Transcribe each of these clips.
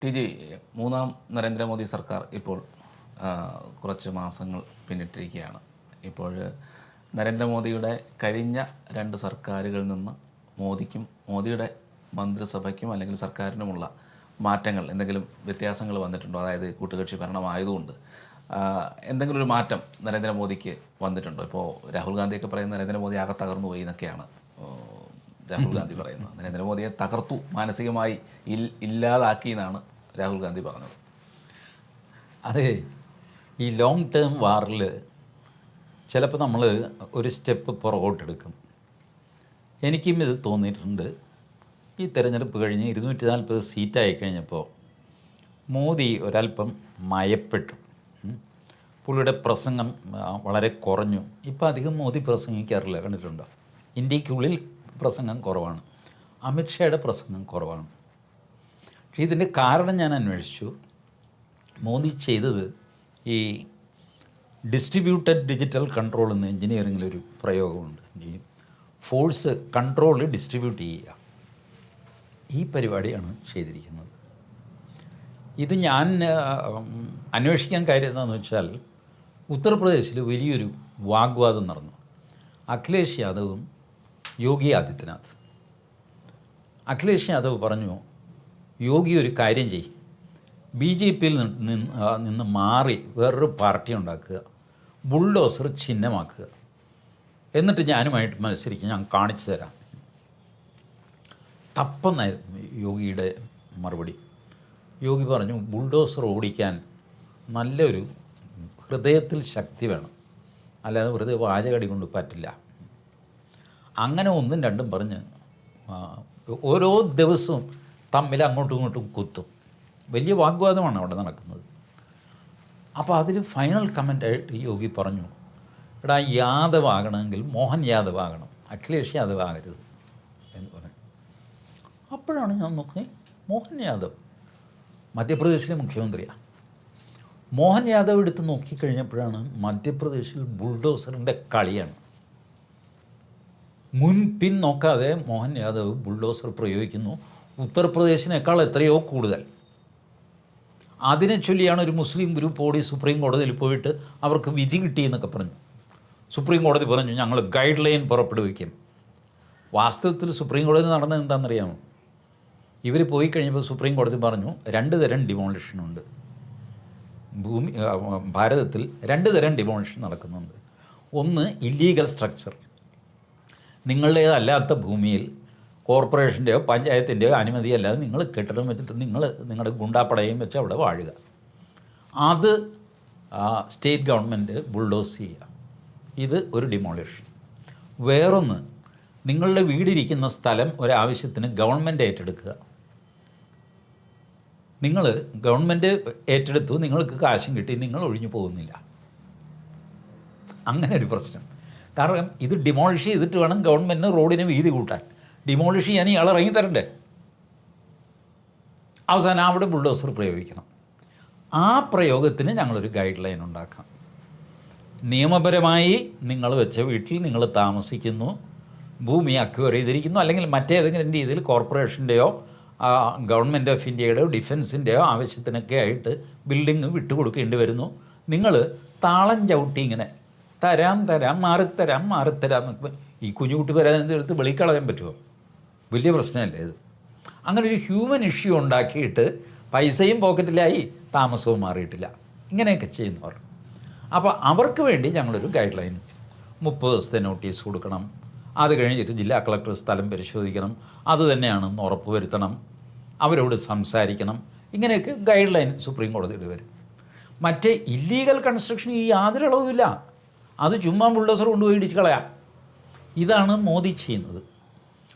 T G, മൂന്നാം നരേന്ദ്രമോദി സർക്കാർ ഇപ്പോൾ കുറച്ച് മാസങ്ങൾ പിന്നിട്ടിരിക്കുകയാണ്. ഇപ്പോൾ നരേന്ദ്രമോദിയുടെ കഴിഞ്ഞ 2 സർക്കാരുകളിൽ നിന്ന് മോദിയുടെ മന്ത്രിസഭയ്ക്കും അല്ലെങ്കിൽ സർക്കാരിനുമുള്ള മാറ്റങ്ങൾ, എന്തെങ്കിലും വ്യത്യാസങ്ങൾ വന്നിട്ടുണ്ടോ? അതായത് കൂട്ടുകക്ഷി ഭരണമായതുകൊണ്ട് എന്തെങ്കിലും ഒരു മാറ്റം നരേന്ദ്രമോദിക്ക് വന്നിട്ടുണ്ടോ? ഇപ്പോൾ രാഹുൽ ഗാന്ധിയൊക്കെ പറയുന്നത് നരേന്ദ്രമോദി ആകെ തകർന്നു പോയി എന്നൊക്കെയാണ് രാഹുൽ ഗാന്ധി പറയുന്നത്. നരേന്ദ്രമോദിയെ തകർത്തു, മാനസികമായി ഇല്ലാതാക്കി എന്നാണ് രാഹുൽ ഗാന്ധി പറഞ്ഞത്. അതെ, ഈ ലോങ് ടേം വാറിൽ ചിലപ്പോൾ നമ്മൾ ഒരു സ്റ്റെപ്പ് പുറകോട്ടെടുക്കും. എനിക്കും ഇത് തോന്നിയിട്ടുണ്ട്. ഈ തെരഞ്ഞെടുപ്പ് കഴിഞ്ഞ് 240 സീറ്റായി കഴിഞ്ഞപ്പോൾ മോദി ഒരല്പം മയപ്പെട്ടു. പുള്ളിയുടെ പ്രസംഗം വളരെ കുറഞ്ഞു. ഇപ്പോൾ അധികം മോദി പ്രസംഗിക്കാറില്ല, കണ്ടിട്ടുണ്ടോ? ഇന്ത്യക്കുള്ളിൽ പ്രസംഗം കുറവാണ്, അമിത്ഷായുടെ പ്രസംഗം കുറവാണ്. പക്ഷേ ഇതിൻ്റെ കാരണം ഞാൻ അന്വേഷിച്ചു. മോദി ചെയ്തത് ഈ ഡിസ്ട്രിബ്യൂട്ടഡ് ഡിജിറ്റൽ കൺട്രോൾ എന്ന എഞ്ചിനീയറിങ്ങിലൊരു പ്രയോഗമുണ്ട്. ഈ ഫോഴ്സ് കൺട്രോൾ ഡിസ്ട്രിബ്യൂട്ട് ചെയ്യുക, ഈ പരിപാടിയാണ് ചെയ്തിരിക്കുന്നത്. ഇത് ഞാൻ അന്വേഷിക്കാൻ കാര്യം എന്താണെന്ന് വെച്ചാൽ, ഉത്തർപ്രദേശിൽ വലിയൊരു വാഗ്വാദം നടന്നു. അഖിലേഷ് യാദവും യോഗി ആദിത്യനാഥ്. അഖിലേഷ് യാദവ് പറഞ്ഞു, യോഗി ഒരു കാര്യം ചെയ്യും, BJP നിന്ന് മാറി വേറൊരു പാർട്ടി ഉണ്ടാക്കുക, ബുൾഡോസർ ചിഹ്നമാക്കുക, എന്നിട്ട് ഞാനുമായിട്ട് മത്സരിക്കും, ഞാൻ കാണിച്ചു തരാം. തപ്പെന്നായിരുന്നു യോഗിയുടെ മറുപടി. യോഗി പറഞ്ഞു, ബുൾഡോസർ ഓടിക്കാൻ നല്ലൊരു ഹൃദയത്തിൽ ശക്തി വേണം, അല്ലാതെ വെറുതെ വാചകടി കൊണ്ട് പറ്റില്ല. അങ്ങനെ 1ഉം 2ഉം പറഞ്ഞ് ഓരോ ദിവസവും തമ്മിൽ അങ്ങോട്ടും ഇങ്ങോട്ടും കുത്തും. വലിയ വാഗ്വാദമാണ് അവിടെ നടക്കുന്നത്. അപ്പോൾ അതിൽ ഫൈനൽ കമൻ്റായിട്ട് യോഗി പറഞ്ഞു, എടാ, യാദവ് ആകണമെങ്കിൽ മോഹൻ യാദവ് ആകണം, അഖിലേഷ് യാദവ് ആകരുത് എന്ന് പറഞ്ഞു. അപ്പോഴാണ് ഞാൻ നോക്കി, മോഹൻ യാദവ് മധ്യപ്രദേശിലെ മുഖ്യമന്ത്രിയാണ്. മോഹൻ യാദവ് എടുത്ത് നോക്കിക്കഴിഞ്ഞപ്പോഴാണ് മധ്യപ്രദേശിൽ ബുൾഡോസറിൻ്റെ കളിയാണ്. മുൻപിൻ നോക്കാതെ മോഹൻ യാദവ് ബുൾഡോസർ പ്രയോഗിക്കുന്നു, ഉത്തർപ്രദേശിനേക്കാൾ എത്രയോ കൂടുതൽ. അതിനെ ചൊല്ലിയാണ് ഒരു മുസ്ലിം ഗ്രൂപ്പ് ഓടി സുപ്രീം കോടതിയിൽ പോയിട്ട് അവർക്ക് വിധി കിട്ടിയെന്നൊക്കെ പറഞ്ഞു. സുപ്രീം കോടതി പറഞ്ഞു, ഞങ്ങൾ ഗൈഡ് ലൈൻ പുറപ്പെടുവിക്കും. വാസ്തവത്തിൽ സുപ്രീം കോടതി നടന്നത് എന്താണെന്നറിയാമോ? ഇവർ പോയി കഴിഞ്ഞപ്പോൾ സുപ്രീം കോടതി പറഞ്ഞു, 2 തരം ഡിമോളിഷനുണ്ട്. ഭാരതത്തിൽ 2 തരം ഡിമോളിഷൻ നടക്കുന്നുണ്ട്. ഒന്ന്, ഇല്ലീഗൽ സ്ട്രക്ചർ. നിങ്ങളുടേതല്ലാത്ത ഭൂമിയിൽ കോർപ്പറേഷൻ്റെയോ പഞ്ചായത്തിൻ്റെയോ അനുമതിയല്ലാതെ നിങ്ങൾ കെട്ടിടം വെച്ചിട്ട് നിങ്ങളുടെ ഗുണ്ടാപ്പടയും വെച്ച് അവിടെ വാഴുക. അത് സ്റ്റേറ്റ് ഗവൺമെൻറ് ബുൾഡോസ് ചെയ്യുക. ഇത് ഒരു ഡിമോളിഷൻ. വേറൊന്ന്, നിങ്ങളുടെ വീടിരിക്കുന്ന സ്ഥലം ഒരാവശ്യത്തിന് ഗവൺമെൻറ് ഏറ്റെടുക്കുക. നിങ്ങൾ ഗവൺമെൻറ് ഏറ്റെടുത്തു, നിങ്ങൾക്ക് കാശും കിട്ടി, നിങ്ങൾ ഒഴിഞ്ഞു പോകുന്നില്ല. അങ്ങനെ ഒരു പ്രശ്നം. കാരണം ഇത് ഡിമോളിഷ് ചെയ്തിട്ട് വേണം ഗവൺമെൻറ്റിന് റോഡിന് വീതി കൂട്ടാൻ. ഡിമോളിഷ് ചെയ്യാൻ ഇയാൾ ഇറങ്ങി തരണ്ടേ? അവസാനം അവിടെ ബുൾഡോസർ പ്രയോഗിക്കണം. ആ പ്രയോഗത്തിന് ഞങ്ങളൊരു ഗൈഡ് ലൈൻ ഉണ്ടാക്കാം. നിയമപരമായി നിങ്ങൾ വെച്ച വീട്ടിൽ നിങ്ങൾ താമസിക്കുന്നു, ഭൂമി അക്വയർ ചെയ്തിരിക്കുന്നു, അല്ലെങ്കിൽ മറ്റേതെങ്കിലും രീതിയിൽ കോർപ്പറേഷൻ്റെയോ ഗവൺമെൻറ് ഓഫ് ഇന്ത്യയുടെയോ ഡിഫൻസിൻ്റെയോ ആവശ്യത്തിനൊക്കെ ആയിട്ട് ബിൽഡിങ് വിട്ടുകൊടുക്കേണ്ടി വരുന്നു. നിങ്ങൾ താളം ചവിട്ടി ഇങ്ങനെ തരാം മാറിത്തരാം എന്നൊക്കെ ഈ കുഞ്ഞുകുട്ടി വരാനെടുത്ത് വെളിക്കളയാൻ പറ്റുമോ? വലിയ പ്രശ്നമല്ലേ ഇത്? അങ്ങനെ ഒരു ഹ്യൂമൻ ഇഷ്യൂ ഉണ്ടാക്കിയിട്ട് പൈസയും പോക്കറ്റിലായി, താമസവും മാറിയിട്ടില്ല, ഇങ്ങനെയൊക്കെ ചെയ്യുന്നവർ. അപ്പോൾ അവർക്ക് വേണ്ടി ഞങ്ങളൊരു ഗൈഡ് ലൈൻ, 30 ദിവസത്തെ നോട്ടീസ് കൊടുക്കണം, അത് കഴിഞ്ഞിട്ട് ജില്ലാ കളക്ടർ സ്ഥലം പരിശോധിക്കണം, അത് തന്നെയാണെന്ന് ഉറപ്പ് വരുത്തണം, അവരോട് സംസാരിക്കണം, ഇങ്ങനെയൊക്കെ ഗൈഡ് ലൈൻ സുപ്രീം കോടതിയിൽ വരും. മറ്റേ ഇല്ലീഗൽ കൺസ്ട്രക്ഷൻ ഈ യാതൊരു അളവുമില്ല, അത് ചുമ്മാ ബുൾഡോസർ കൊണ്ടുപോയി ഇടിച്ച് കളയാം. ഇതാണ് മോദി ചെയ്യുന്നത്.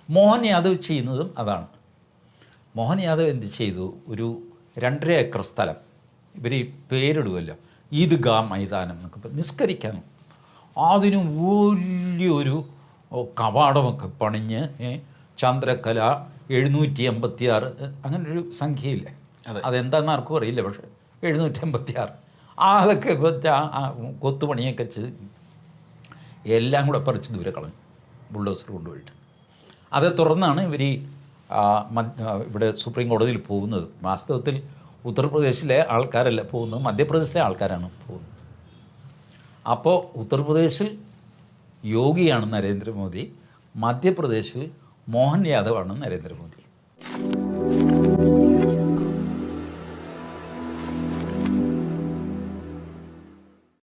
മോഹൻ യാദവ് ചെയ്യുന്നതും അതാണ്. മോഹൻ യാദവ് എന്ത് ചെയ്തു? ഒരു 2.5 ഏക്കർ സ്ഥലം ഇവർ പേരിടുമല്ലോ, ഈദ്ഗാ മൈതാനം എന്നൊക്കെ നിസ്കരിക്കാൻ, അതിന് വലിയൊരു കവാടമൊക്കെ പണിഞ്ഞ് ചന്ദ്രക്കല 786 അങ്ങനൊരു സംഖ്യയില്ലേ, അതെന്താണെന്ന് ആർക്കും അറിയില്ല, പക്ഷേ 786 അതൊക്കെ കൊത്തുപണിയൊക്കെ ചെയ്ത് എല്ലാം കൂടെ പറിച്ച് ദൂരെ കളഞ്ഞു ബുൾഡോസർ കൊണ്ടുപോയിട്ട്. അതേ തുടർന്നാണ് ഇവർ ഈ ഇവിടെ സുപ്രീം കോടതിയിൽ പോകുന്നത്. വാസ്തവത്തിൽ ഉത്തർപ്രദേശിലെ ആൾക്കാരല്ല പോകുന്നത്, മധ്യപ്രദേശിലെ ആൾക്കാരാണ് പോകുന്നത്. അപ്പോൾ ഉത്തർപ്രദേശിൽ യോഗിയാണ് നരേന്ദ്രമോദി, മധ്യപ്രദേശിൽ മോഹൻ യാദവാണ് നരേന്ദ്രമോദി.